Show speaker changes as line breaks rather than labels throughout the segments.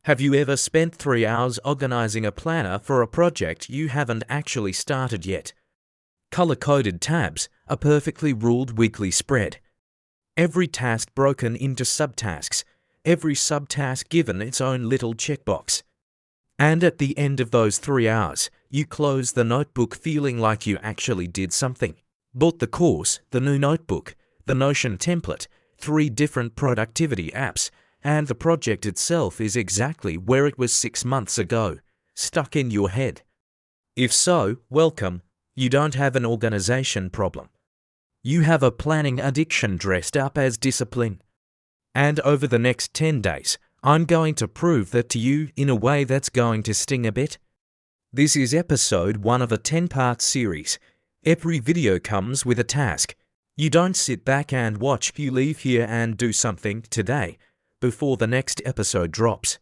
Have you ever spent 3 hours organizing a planner for a project you haven't actually started yet? Color-coded tabs, a perfectly ruled weekly spread. Every task broken into subtasks, every subtask given its own little checkbox. And at the end of those 3 hours, you close the notebook feeling like you actually did something. Bought the course, the new notebook, the Notion template, 3 different productivity apps, and the project itself is exactly where it was 6 months ago, stuck in your head. If so, welcome, you don't have an organization problem. You have a planning addiction dressed up as discipline. And over the next 10 days, I'm going to prove that to you in a way that's going to sting a bit. This is episode 1 of a 10-part series. Every video comes with a task. You don't sit back and watch, you leave here and do something today, before the next episode drops.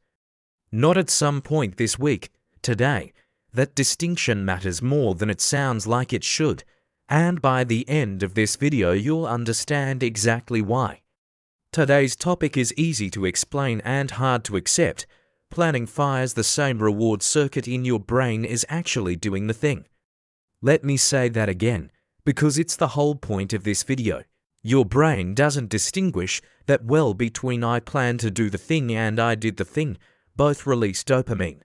Not at some point this week, today. That distinction matters more than it sounds like it should, and by the end of this video you'll understand exactly why. Today's topic is easy to explain and hard to accept. Planning fires the same reward circuit in your brain is actually doing the thing. Let me say that again, because it's the whole point of this video. Your brain doesn't distinguish that well between I plan to do the thing and I did the thing. Both release dopamine.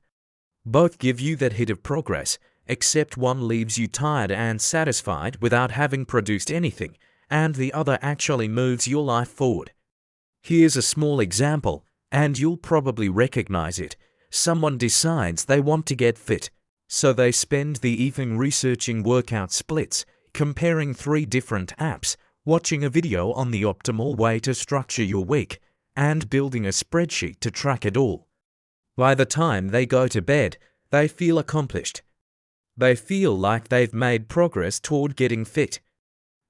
Both give you that hit of progress, except one leaves you tired and satisfied without having produced anything, and the other actually moves your life forward. Here's a small example, and you'll probably recognize it. Someone decides they want to get fit, so they spend the evening researching workout splits, comparing 3 different apps, watching a video on the optimal way to structure your week, and building a spreadsheet to track it all. By the time they go to bed, they feel accomplished. They feel like they've made progress toward getting fit.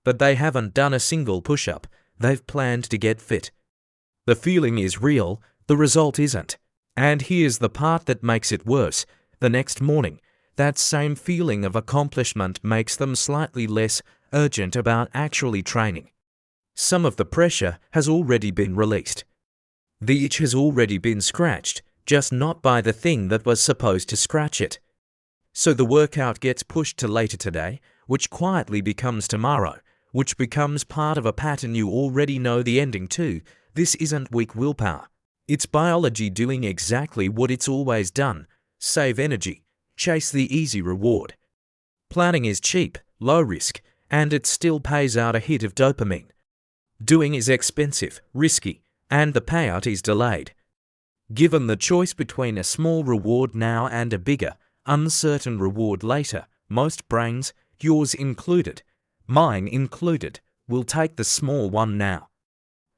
But they haven't done a single push-up. They've planned to get fit. The feeling is real, the result isn't. And here's the part that makes it worse. The next morning, that same feeling of accomplishment makes them slightly less urgent about actually training. Some of the pressure has already been released. The itch has already been scratched, just not by the thing that was supposed to scratch it. So the workout gets pushed to later today, which quietly becomes tomorrow, which becomes part of a pattern you already know the ending to. This isn't weak willpower. It's biology doing exactly what it's always done. Save energy. Chase the easy reward. Planning is cheap, low risk, and it still pays out a hit of dopamine. Doing is expensive, risky, and the payout is delayed. Given the choice between a small reward now and a bigger, uncertain reward later, most brains, yours included, mine included, will take the small one now.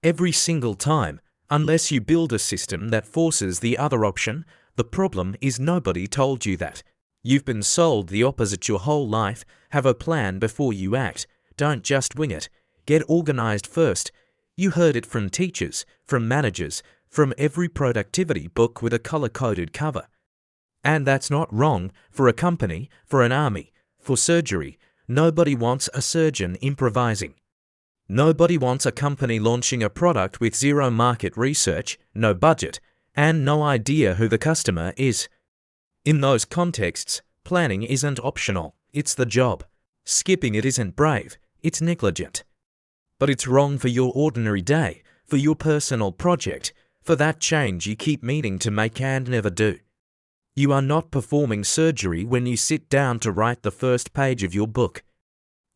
Every single time, unless you build a system that forces the other option. The problem is nobody told you that. You've been sold the opposite your whole life. Have a plan before you act. Don't just wing it. Get organized first. You heard it from teachers, from managers, from every productivity book with a color-coded cover. And that's not wrong for a company, for an army, for surgery. Nobody wants a surgeon improvising. Nobody wants a company launching a product with 0 market research, no budget, and no idea who the customer is. In those contexts, planning isn't optional, it's the job. Skipping it isn't brave, it's negligent. But it's wrong for your ordinary day, for your personal project, for that change you keep meaning to make and never do. You are not performing surgery when you sit down to write the first page of your book.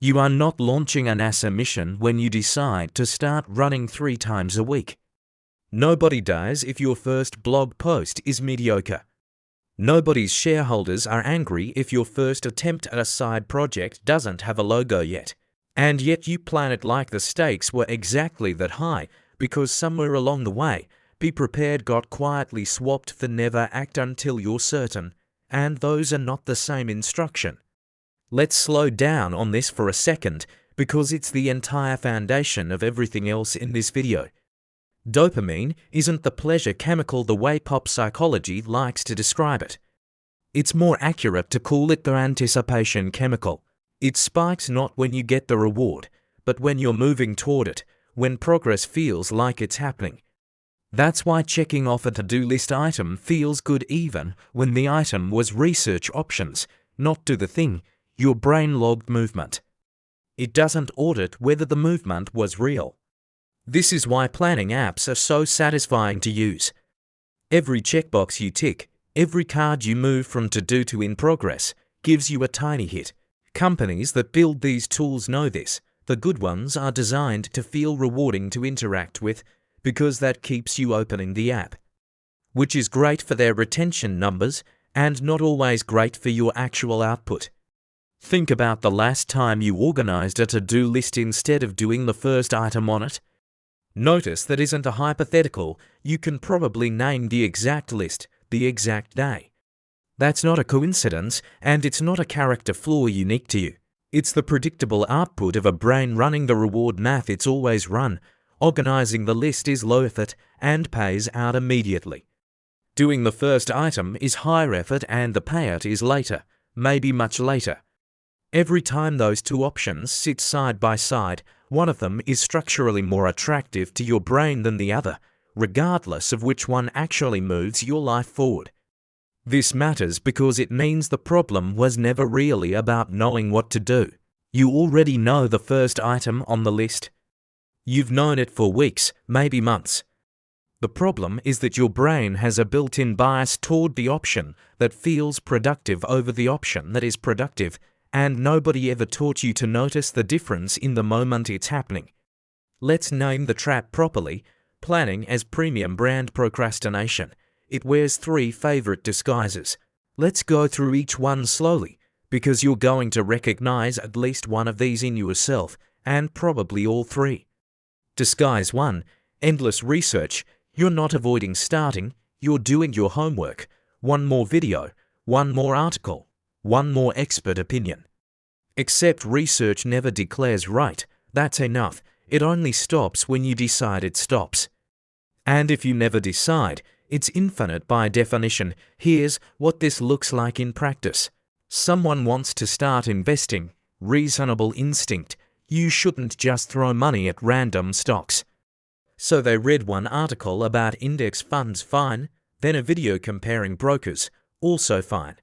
You are not launching a NASA mission when you decide to start running 3 times a week. Nobody dies if your first blog post is mediocre. Nobody's shareholders are angry if your first attempt at a side project doesn't have a logo yet. And yet you plan it like the stakes were exactly that high, because somewhere along the way, be prepared got quietly swapped for never act until you're certain, and those are not the same instruction. Let's slow down on this for a second, because it's the entire foundation of everything else in this video. Dopamine isn't the pleasure chemical the way pop psychology likes to describe it. It's more accurate to call it the anticipation chemical. It spikes not when you get the reward, but when you're moving toward it, when progress feels like it's happening. That's why checking off a to-do list item feels good even when the item was research options, not do the thing, your brain logged movement. It doesn't audit whether the movement was real. This is why planning apps are so satisfying to use. Every checkbox you tick, every card you move from to-do to in progress, gives you a tiny hit. Companies that build these tools know this. The good ones are designed to feel rewarding to interact with because that keeps you opening the app, which is great for their retention numbers and not always great for your actual output. Think about the last time you organized a to-do list instead of doing the first item on it. Notice that isn't a hypothetical. You can probably name the exact list, the exact day. That's not a coincidence, and it's not a character flaw unique to you. It's the predictable output of a brain running the reward math it's always run. Organizing the list is low effort and pays out immediately. Doing the first item is higher effort and the payout is later, maybe much later. Every time those two options sit side by side, one of them is structurally more attractive to your brain than the other, regardless of which one actually moves your life forward. This matters because it means the problem was never really about knowing what to do. You already know the first item on the list. You've known it for weeks, maybe months. The problem is that your brain has a built-in bias toward the option that feels productive over the option that is productive, and nobody ever taught you to notice the difference in the moment it's happening. Let's name the trap properly: planning as premium brand procrastination. It wears three favorite disguises. Let's go through each one slowly, because you're going to recognize at least one of these in yourself, and probably all three. Disguise 1. Endless research. You're not avoiding starting, you're doing your homework. One more video, one more article, one more expert opinion. Except research never declares right. That's enough. It only stops when you decide it stops. And if you never decide, it's infinite by definition. Here's what this looks like in practice. Someone wants to start investing. Reasonable instinct. You shouldn't just throw money at random stocks. So they read one article about index funds, fine. Then a video comparing brokers, also fine.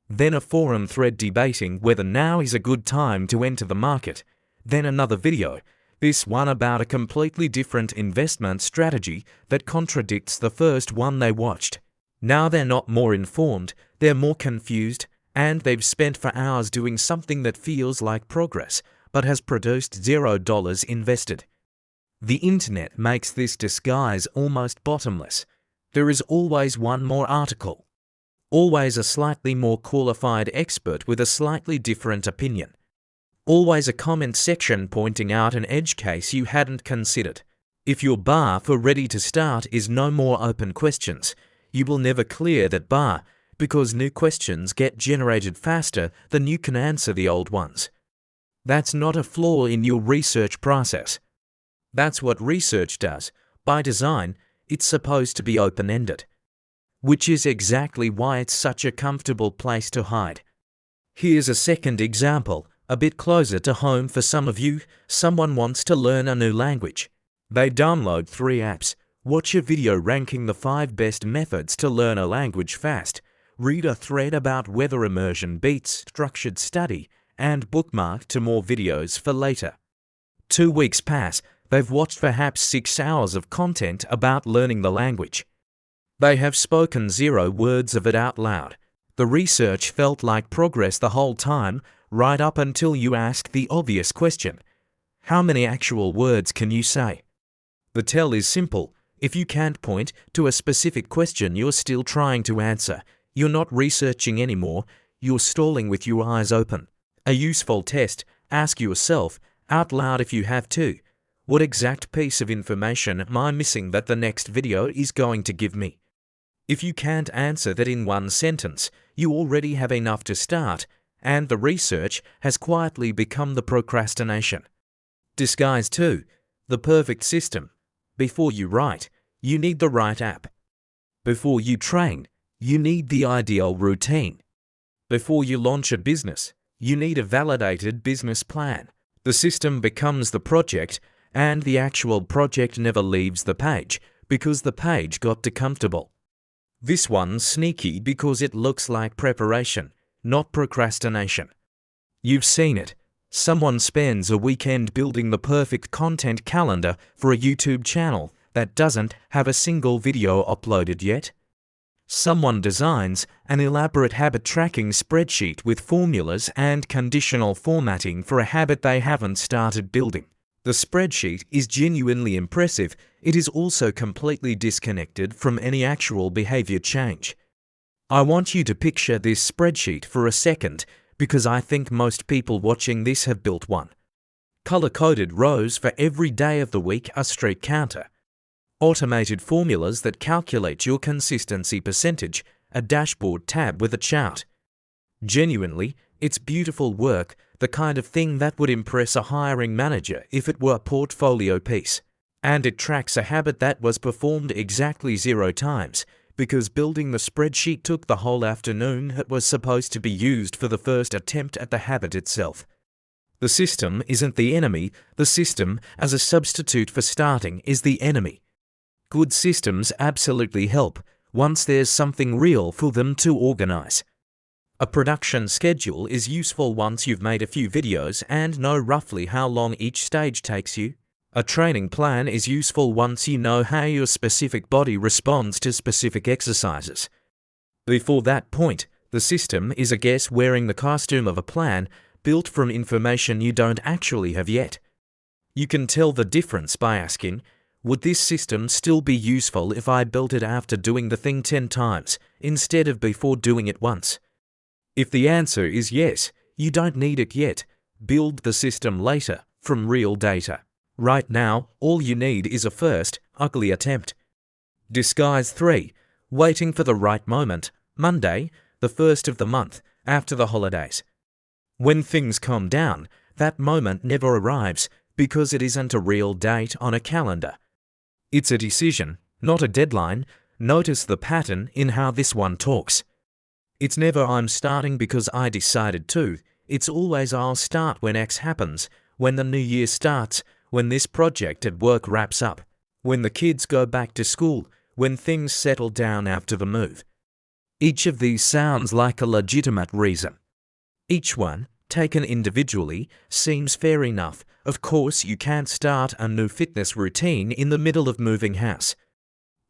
Then a forum thread debating whether now is a good time to enter the market. Then another video, this one about a completely different investment strategy that contradicts the first one they watched. Now they're not more informed, they're more confused, and they've spent for hours doing something that feels like progress, but has produced $0 invested. The internet makes this disguise almost bottomless. There is always one more article. Always a slightly more qualified expert with a slightly different opinion. Always a comment section pointing out an edge case you hadn't considered. If your bar for ready to start is no more open questions, you will never clear that bar, because new questions get generated faster than you can answer the old ones. That's not a flaw in your research process. That's what research does. By design, it's supposed to be open-ended. Which is exactly why it's such a comfortable place to hide. Here's a second example, a bit closer to home for some of you. Someone wants to learn a new language. They download 3 apps, watch a video ranking the 5 best methods to learn a language fast, read a thread about whether immersion beats structured study, and bookmark to more videos for later. 2 weeks pass. They've watched perhaps 6 hours of content about learning the language. They have spoken 0 words of it out loud. The research felt like progress the whole time, right up until you ask the obvious question: how many actual words can you say? The tell is simple. If you can't point to a specific question you're still trying to answer, you're not researching anymore, you're stalling with your eyes open. A useful test: ask yourself, out loud if you have to, what exact piece of information am I missing that the next video is going to give me? If you can't answer that in one sentence, you already have enough to start, and the research has quietly become the procrastination. Disguise 2. The perfect system. Before you write, you need the right app. Before you train, you need the ideal routine. Before you launch a business, you need a validated business plan. The system becomes the project, and the actual project never leaves the page because the page got too comfortable. This one's sneaky because it looks like preparation, not procrastination. You've seen it. Someone spends a weekend building the perfect content calendar for a YouTube channel that doesn't have a single video uploaded yet. Someone designs an elaborate habit tracking spreadsheet with formulas and conditional formatting for a habit they haven't started building. The spreadsheet is genuinely impressive. It is also completely disconnected from any actual behavior change. I want you to picture this spreadsheet for a second because I think most people watching this have built one. Color-coded rows for every day of the week, a streak counter. Automated formulas that calculate your consistency percentage, a dashboard tab with a chart. Genuinely, it's beautiful work, the kind of thing that would impress a hiring manager if it were a portfolio piece. And it tracks a habit that was performed exactly 0 times, because building the spreadsheet took the whole afternoon it was supposed to be used for the first attempt at the habit itself. The system isn't the enemy, the system, as a substitute for starting, is the enemy. Good systems absolutely help, once there's something real for them to organize. A production schedule is useful once you've made a few videos and know roughly how long each stage takes you. A training plan is useful once you know how your specific body responds to specific exercises. Before that point, the system is a guess wearing the costume of a plan built from information you don't actually have yet. You can tell the difference by asking, would this system still be useful if I built it after doing the thing 10 times, instead of before doing it once? If the answer is yes, you don't need it yet. Build the system later, from real data. Right now, all you need is a first, ugly attempt. Disguise 3. Waiting for the right moment. Monday, the 1st of the month, after the holidays. When things calm down, that moment never arrives because it isn't a real date on a calendar. It's a decision, not a deadline. Notice the pattern in how this one talks. It's never I'm starting because I decided to. It's always I'll start when X happens, when the new year starts, when this project at work wraps up, when the kids go back to school, when things settle down after the move. Each of these sounds like a legitimate reason. Each one, taken individually, seems fair enough. Of course, you can't start a new fitness routine in the middle of moving house.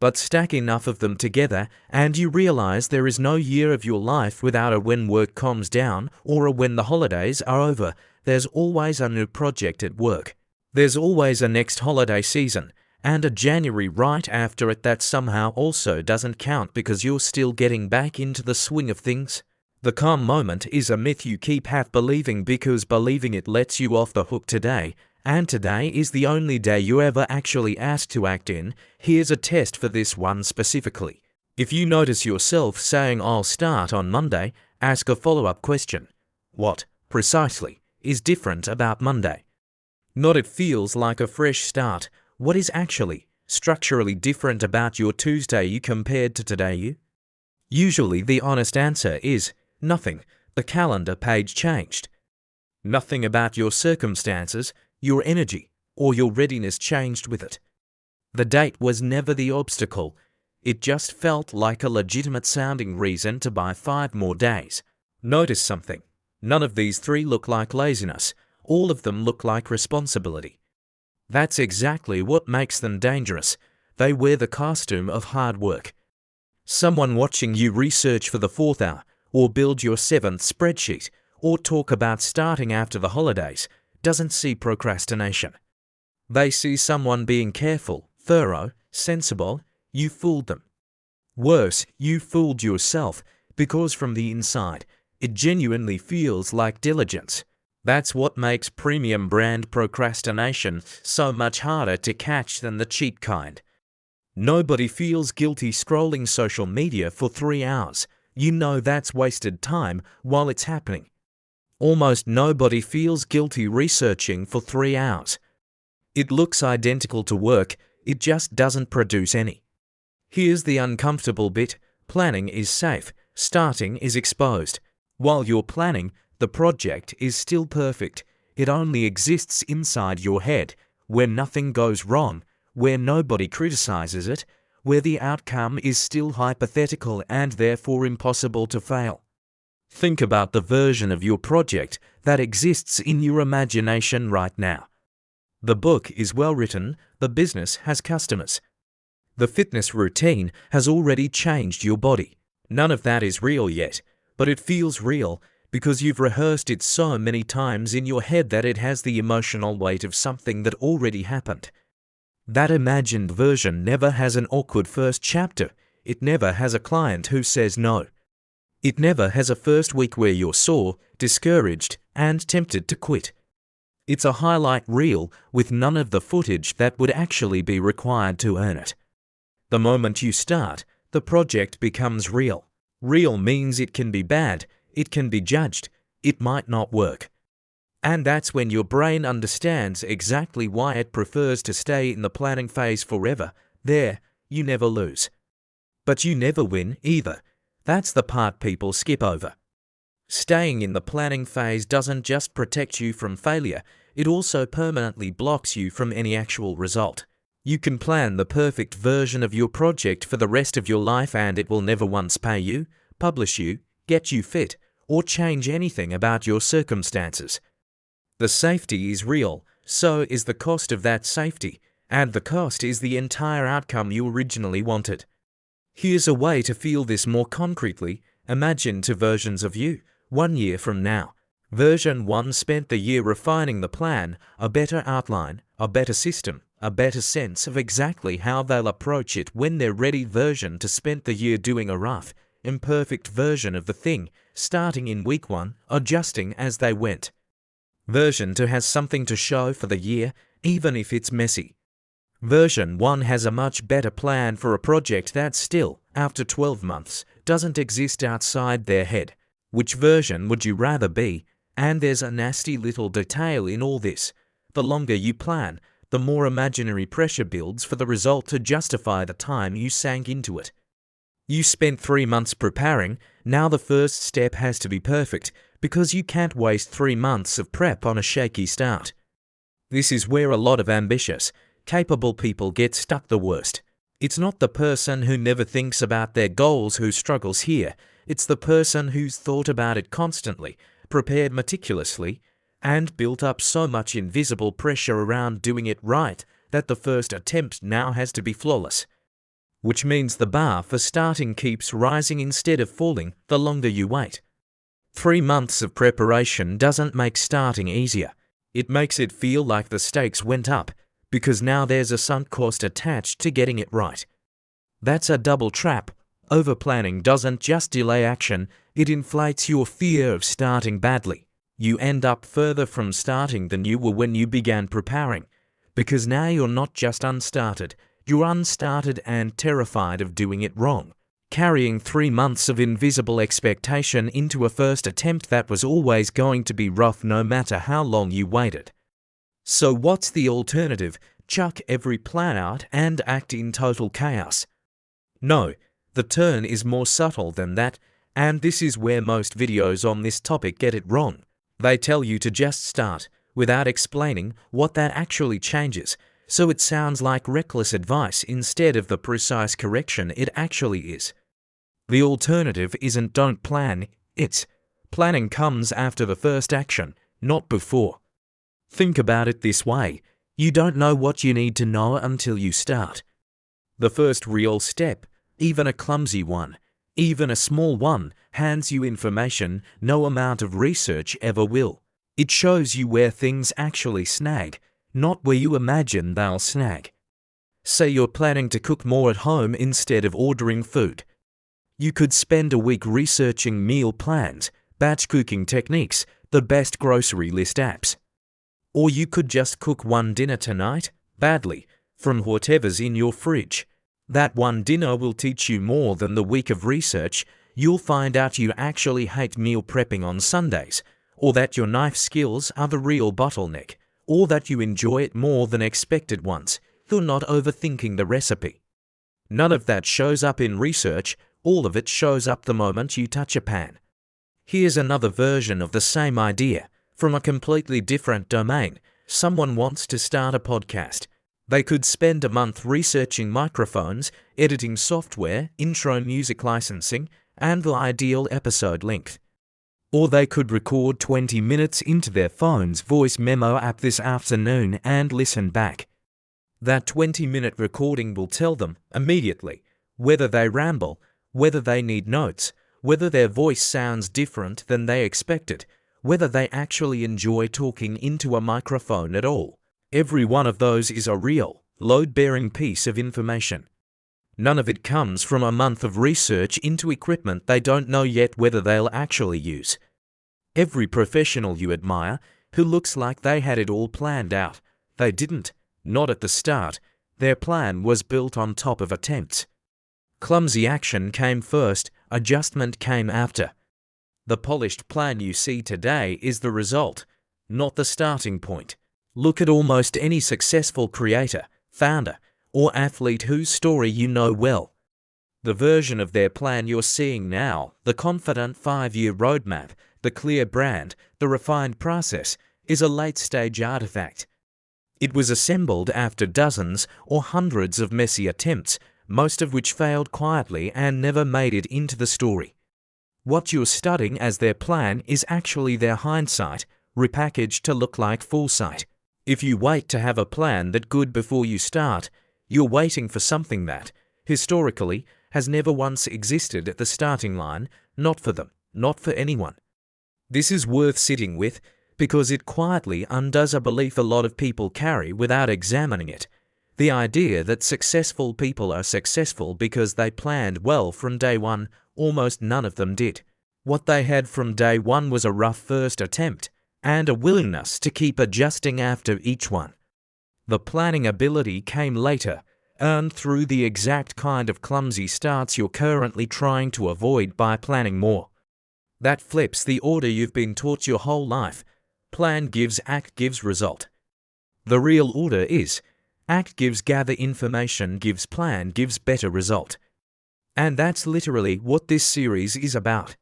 But stack enough of them together and you realize there is no year of your life without a when work calms down or a when the holidays are over. There's always a new project at work. There's always a next holiday season and a January right after it that somehow also doesn't count because you're still getting back into the swing of things. The calm moment is a myth you keep half believing because believing it lets you off the hook today, and today is the only day you're ever actually asked to act in. Here's a test for this one specifically. If you notice yourself saying I'll start on Monday, ask a follow-up question. What, precisely, is different about Monday? Not it feels like a fresh start. What is actually, structurally different about your Tuesday you compared to today you? Usually the honest answer is, nothing. The calendar page changed. Nothing about your circumstances, your energy, or your readiness changed with it. The date was never the obstacle. It just felt like a legitimate sounding reason to buy 5 more days. Notice something. None of these 3 look like laziness. All of them look like responsibility. That's exactly what makes them dangerous. They wear the costume of hard work. Someone watching you research for the 4th hour, or build your 7th spreadsheet, or talk about starting after the holidays, doesn't see procrastination. They see someone being careful, thorough, sensible. You fooled them. Worse, you fooled yourself, because from the inside, it genuinely feels like diligence. That's what makes premium brand procrastination so much harder to catch than the cheap kind. Nobody feels guilty scrolling social media for 3 hours. You know that's wasted time while it's happening. Almost nobody feels guilty researching for 3 hours. It looks identical to work, it just doesn't produce any. Here's the uncomfortable bit. Planning is safe, starting is exposed. While you're planning, the project is still perfect. It only exists inside your head. When nothing goes wrong, where nobody criticizes it, where the outcome is still hypothetical and therefore impossible to fail. Think about the version of your project that exists in your imagination right now. The book is well written, the business has customers. The fitness routine has already changed your body. None of that is real yet, but it feels real because you've rehearsed it so many times in your head that it has the emotional weight of something that already happened. That imagined version never has an awkward first chapter. It never has a client who says no. It never has a first week where you're sore, discouraged, and tempted to quit. It's a highlight reel with none of the footage that would actually be required to earn it. The moment you start, the project becomes real. Real means it can be bad, it can be judged, it might not work. And that's when your brain understands exactly why it prefers to stay in the planning phase forever. There, you never lose. But you never win either. That's the part people skip over. Staying in the planning phase doesn't just protect you from failure, it also permanently blocks you from any actual result. You can plan the perfect version of your project for the rest of your life and it will never once pay you, publish you, get you fit, or change anything about your circumstances. The safety is real, so is the cost of that safety, and the cost is the entire outcome you originally wanted. Here's a way to feel this more concretely. Imagine two versions of you, 1 year from now. Version 1 spent the year refining the plan, a better outline, a better system, a better sense of exactly how they'll approach it when they're ready. Version 2 spent the year doing a rough, imperfect version of the thing, starting in week 1, adjusting as they went. Version 2 has something to show for the year, even if it's messy. Version 1 has a much better plan for a project that still, after 12 months, doesn't exist outside their head. Which version would you rather be? And there's a nasty little detail in all this. The longer you plan, the more imaginary pressure builds for the result to justify the time you sank into it. You spent 3 months preparing, now the first step has to be perfect, because you can't waste 3 months of prep on a shaky start. This is where a lot of ambitious, capable people get stuck the worst. It's not the person who never thinks about their goals who struggles here, it's the person who's thought about it constantly, prepared meticulously, and built up so much invisible pressure around doing it right that the first attempt now has to be flawless. Which means the bar for starting keeps rising instead of falling the longer you wait. 3 months of preparation doesn't make starting easier. It makes it feel like the stakes went up, because now there's a sunk cost attached to getting it right. That's a double trap. Overplanning doesn't just delay action, it inflates your fear of starting badly. You end up further from starting than you were when you began preparing, because now you're not just unstarted, you're unstarted and terrified of doing it wrong, carrying 3 months of invisible expectation into a first attempt that was always going to be rough no matter how long you waited. So what's the alternative? Chuck every plan out and act in total chaos? No, the turn is more subtle than that, and this is where most videos on this topic get it wrong. They tell you to just start, without explaining what that actually changes, so it sounds like reckless advice instead of the precise correction it actually is. The alternative isn't don't plan, it's planning comes after the first action, not before. Think about it this way, you don't know what you need to know until you start. The first real step, even a clumsy one, even a small one, hands you information no amount of research ever will. It shows you where things actually snag, not where you imagine they'll snag. Say you're planning to cook more at home instead of ordering food. You could spend a week researching meal plans, batch cooking techniques, the best grocery list apps. Or you could just cook one dinner tonight, badly, from whatever's in your fridge. That one dinner will teach you more than the week of research. You'll find out you actually hate meal prepping on Sundays, or that your knife skills are the real bottleneck, or that you enjoy it more than expected once. You're not overthinking the recipe. None of that shows up in research, all of it shows up the moment you touch a pan. Here's another version of the same idea, from a completely different domain. Someone wants to start a podcast. They could spend a month researching microphones, editing software, intro music licensing, and the ideal episode length. Or they could record 20 minutes into their phone's voice memo app this afternoon and listen back. That 20-minute recording will tell them immediately whether they ramble, whether they need notes, whether their voice sounds different than they expected, whether they actually enjoy talking into a microphone at all. Every one of those is a real, load-bearing piece of information. None of it comes from a month of research into equipment they don't know yet whether they'll actually use. Every professional you admire who looks like they had it all planned out, they didn't. Not at the start. Their plan was built on top of attempts. Clumsy action came first, adjustment came after. The polished plan you see today is the result, not the starting point. Look at almost any successful creator, founder, or athlete whose story you know well. The version of their plan you're seeing now, the confident 5-year roadmap, the clear brand, the refined process, is a late-stage artifact. It was assembled after dozens or hundreds of messy attempts, most of which failed quietly and never made it into the story. What you're studying as their plan is actually their hindsight, repackaged to look like foresight. If you wait to have a plan that good before you start, you're waiting for something that, historically, has never once existed at the starting line, not for them, not for anyone. This is worth sitting with because it quietly undoes a belief a lot of people carry without examining it. The idea that successful people are successful because they planned well from day one. Almost none of them did. What they had from day one was a rough first attempt and a willingness to keep adjusting after each one. The planning ability came later, earned through the exact kind of clumsy starts you're currently trying to avoid by planning more. That flips the order you've been taught your whole life. Plan gives, act gives, result. The real order is act gives, gather information gives, plan gives, better result. And that's literally what this series is about.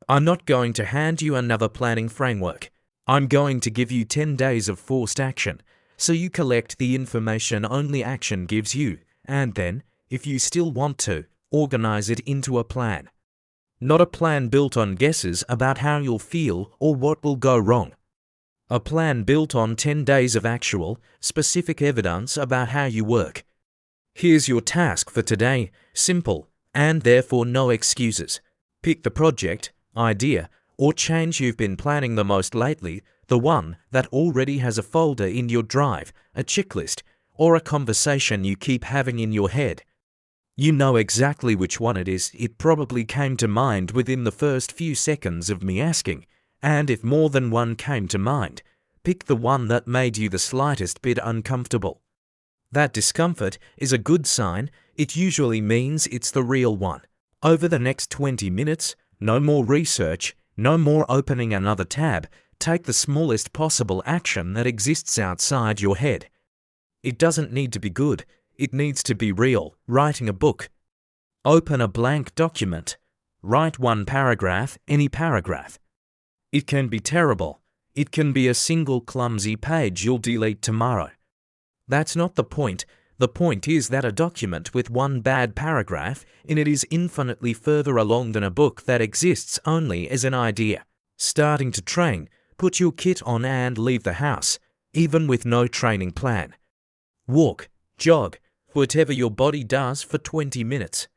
I'm not going to hand you another planning framework. I'm going to give you 10 days of forced action, so you collect the information only action gives you, and then, if you still want to, organize it into a plan. Not a plan built on guesses about how you'll feel or what will go wrong. A plan built on 10 days of actual, specific evidence about how you work. Here's your task for today, simple, and therefore no excuses. Pick the project, idea, or change you've been planning the most lately, the one that already has a folder in your drive, a checklist, or a conversation you keep having in your head. You know exactly which one it is. It probably came to mind within the first few seconds of me asking, and if more than one came to mind, pick the one that made you the slightest bit uncomfortable. That discomfort is a good sign. It usually means it's the real one. Over the next 20 minutes, no more research, no more opening another tab. Take the smallest possible action that exists outside your head. It doesn't need to be good. It needs to be real. Writing a book. Open a blank document. Write one paragraph, any paragraph. It can be terrible. It can be a single clumsy page you'll delete tomorrow. That's not the point. The point is that a document with one bad paragraph in it is infinitely further along than a book that exists only as an idea. Starting to train, put your kit on and leave the house, even with no training plan. Walk, jog, whatever your body does for 20 minutes.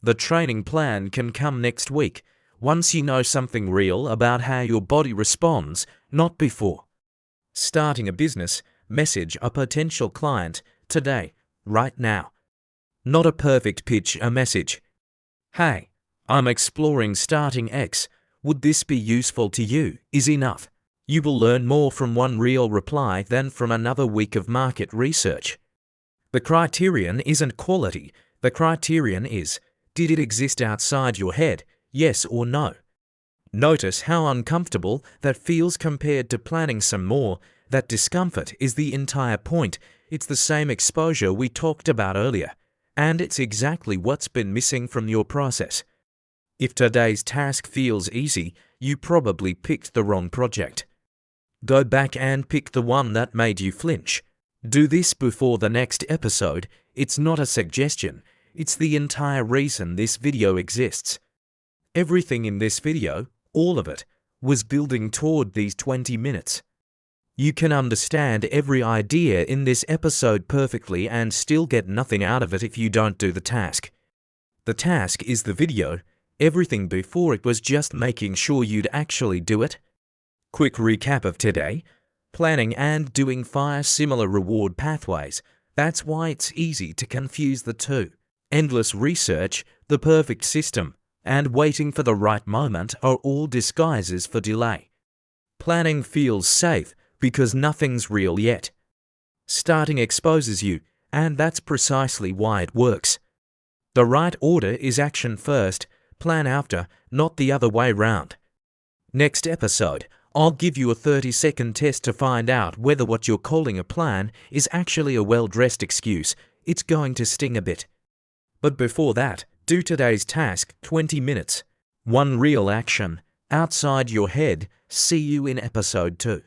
The training plan can come next week, once you know something real about how your body responds, not before. Starting a business, message a potential client today, right now. Not a perfect pitch, a message. Hey, I'm exploring starting X. Would this be useful to you? Is enough. You will learn more from one real reply than from another week of market research. The criterion isn't quality. The criterion is, did it exist outside your head, yes or no? Notice how uncomfortable that feels compared to planning some more. That discomfort is the entire point. It's the same exposure we talked about earlier, and it's exactly what's been missing from your process. If today's task feels easy, you probably picked the wrong project. Go back and pick the one that made you flinch. Do this before the next episode. It's not a suggestion. It's the entire reason this video exists. Everything in this video, all of it, was building toward these 20 minutes. You can understand every idea in this episode perfectly and still get nothing out of it if you don't do the task. The task is the video. Everything before it was just making sure you'd actually do it. Quick recap of today. Planning and doing fire similar reward pathways. That's why it's easy to confuse the two. Endless research, the perfect system, and waiting for the right moment are all disguises for delay. Planning feels safe because nothing's real yet. Starting exposes you, and that's precisely why it works. The right order is action first, plan after, not the other way round. Next episode, I'll give you a 30-second test to find out whether what you're calling a plan is actually a well-dressed excuse. It's going to sting a bit. But before that, do today's task, 20 minutes. One real action, outside your head. See you in episode 2.